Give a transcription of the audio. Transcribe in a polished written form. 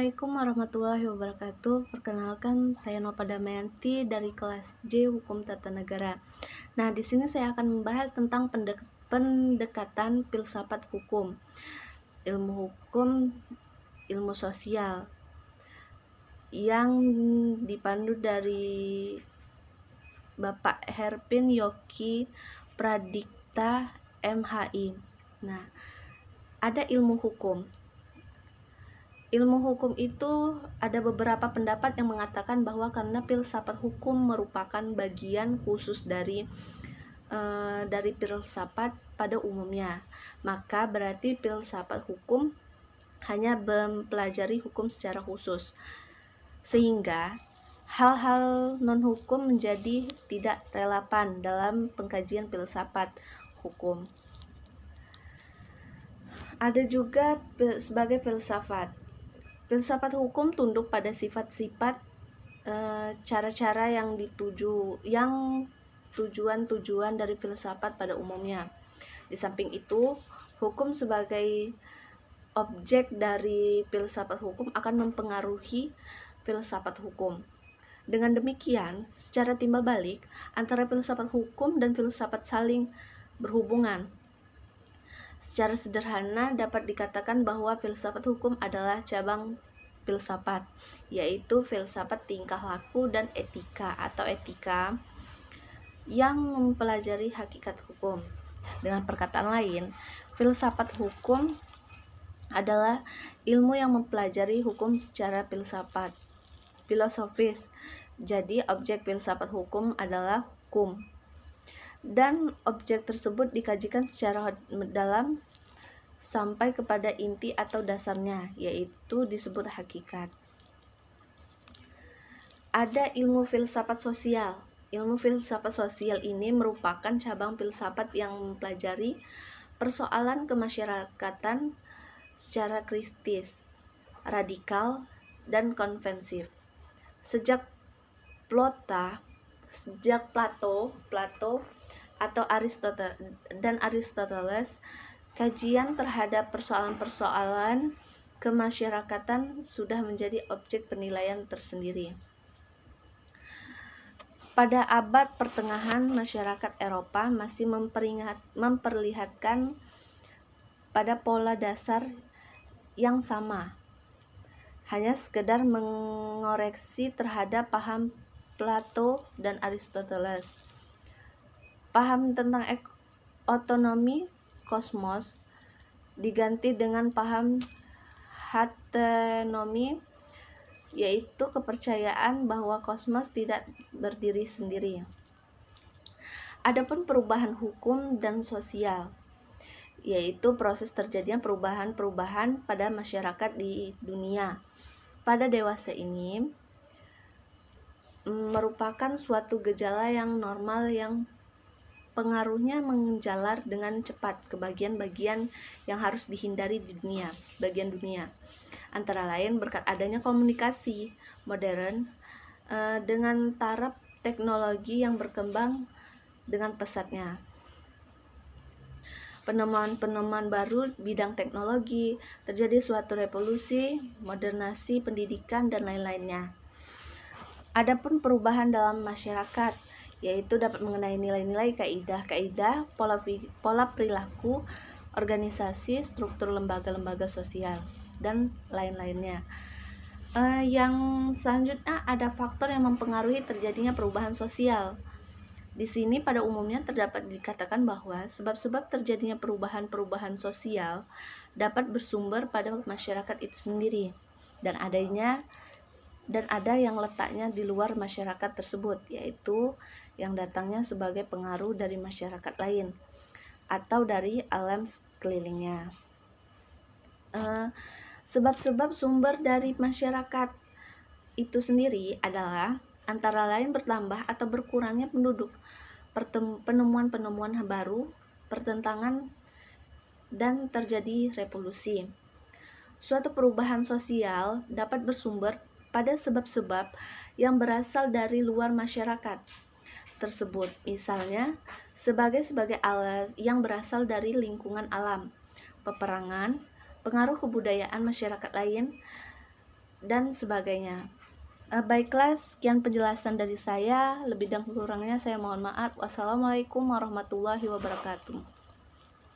Assalamualaikum warahmatullahi wabarakatuh. Perkenalkan, saya Nova Damayanti dari kelas J Hukum Tata Negara. Nah, di sini saya akan membahas tentang pendekatan filsafat hukum, ilmu sosial yang dipandu dari Bapak Herpin Yoki Pradikta MHI. Nah, ada ilmu hukum. Ilmu hukum itu ada beberapa pendapat yang mengatakan bahwa karena filsafat hukum merupakan bagian khusus dari filsafat pada umumnya, maka berarti filsafat hukum hanya mempelajari hukum secara khusus, sehingga hal-hal non-hukum menjadi tidak relevan dalam pengkajian filsafat hukum. Ada juga sebagai filsafat hukum tunduk pada sifat-sifat, cara-cara yang tujuan dari filsafat pada umumnya. Di samping itu, hukum sebagai objek dari filsafat hukum akan mempengaruhi filsafat hukum. Dengan demikian, secara timbal balik antara filsafat hukum dan filsafat saling berhubungan. Secara sederhana dapat dikatakan bahwa filsafat hukum adalah cabang filsafat, yaitu filsafat tingkah laku dan etika atau etika yang mempelajari hakikat hukum. Dengan perkataan lain, filsafat hukum adalah ilmu yang mempelajari hukum secara filosofis. Jadi, objek filsafat hukum adalah hukum. Dan objek tersebut dikajikan secara dalam sampai kepada inti atau dasarnya, yaitu disebut hakikat. Ada ilmu filsafat sosial. Ilmu filsafat sosial ini merupakan cabang filsafat yang mempelajari persoalan kemasyarakatan secara kritis, radikal, dan konvensif. Sejak Plato atau Aristoteles, kajian terhadap persoalan-persoalan kemasyarakatan sudah menjadi objek penilaian tersendiri. Pada abad pertengahan, masyarakat Eropa masih memperlihatkan pada pola dasar yang sama, hanya sekedar mengoreksi terhadap paham Plato dan Aristoteles. Paham tentang otonomi kosmos diganti dengan paham haptonomi, yaitu kepercayaan bahwa kosmos tidak berdiri sendiri. Adapun perubahan hukum dan sosial, yaitu proses terjadinya perubahan-perubahan pada masyarakat di dunia pada dewasa ini, merupakan suatu gejala yang normal yang pengaruhnya menjalar dengan cepat ke bagian-bagian yang harus dihindari di bagian dunia. Antara lain berkat adanya komunikasi modern dengan taraf teknologi yang berkembang dengan pesatnya. Penemuan-penemuan baru bidang teknologi, terjadi suatu revolusi, modernasi pendidikan, dan lain-lainnya. Adapun perubahan dalam masyarakat, yaitu dapat mengenai nilai-nilai, kaidah-kaidah, pola perilaku, organisasi, struktur lembaga-lembaga sosial, dan lain-lainnya. Yang selanjutnya ada faktor yang mempengaruhi terjadinya perubahan sosial. Di sini pada umumnya terdapat dikatakan bahwa sebab-sebab terjadinya perubahan-perubahan sosial dapat bersumber pada masyarakat itu sendiri, dan ada yang letaknya di luar masyarakat tersebut, yaitu yang datangnya sebagai pengaruh dari masyarakat lain atau dari alam sekelilingnya. Sebab-sebab sumber dari masyarakat itu sendiri adalah antara lain bertambah atau berkurangnya penduduk, penemuan-penemuan baru, pertentangan, dan terjadi revolusi. Suatu perubahan sosial dapat bersumber pada sebab-sebab yang berasal dari luar masyarakat tersebut, misalnya sebagai alat yang berasal dari lingkungan alam, peperangan, pengaruh kebudayaan masyarakat lain, dan sebagainya. Baiklah, sekian penjelasan dari saya. Lebih dan kurangnya saya mohon maaf. Wassalamualaikum warahmatullahi wabarakatuh.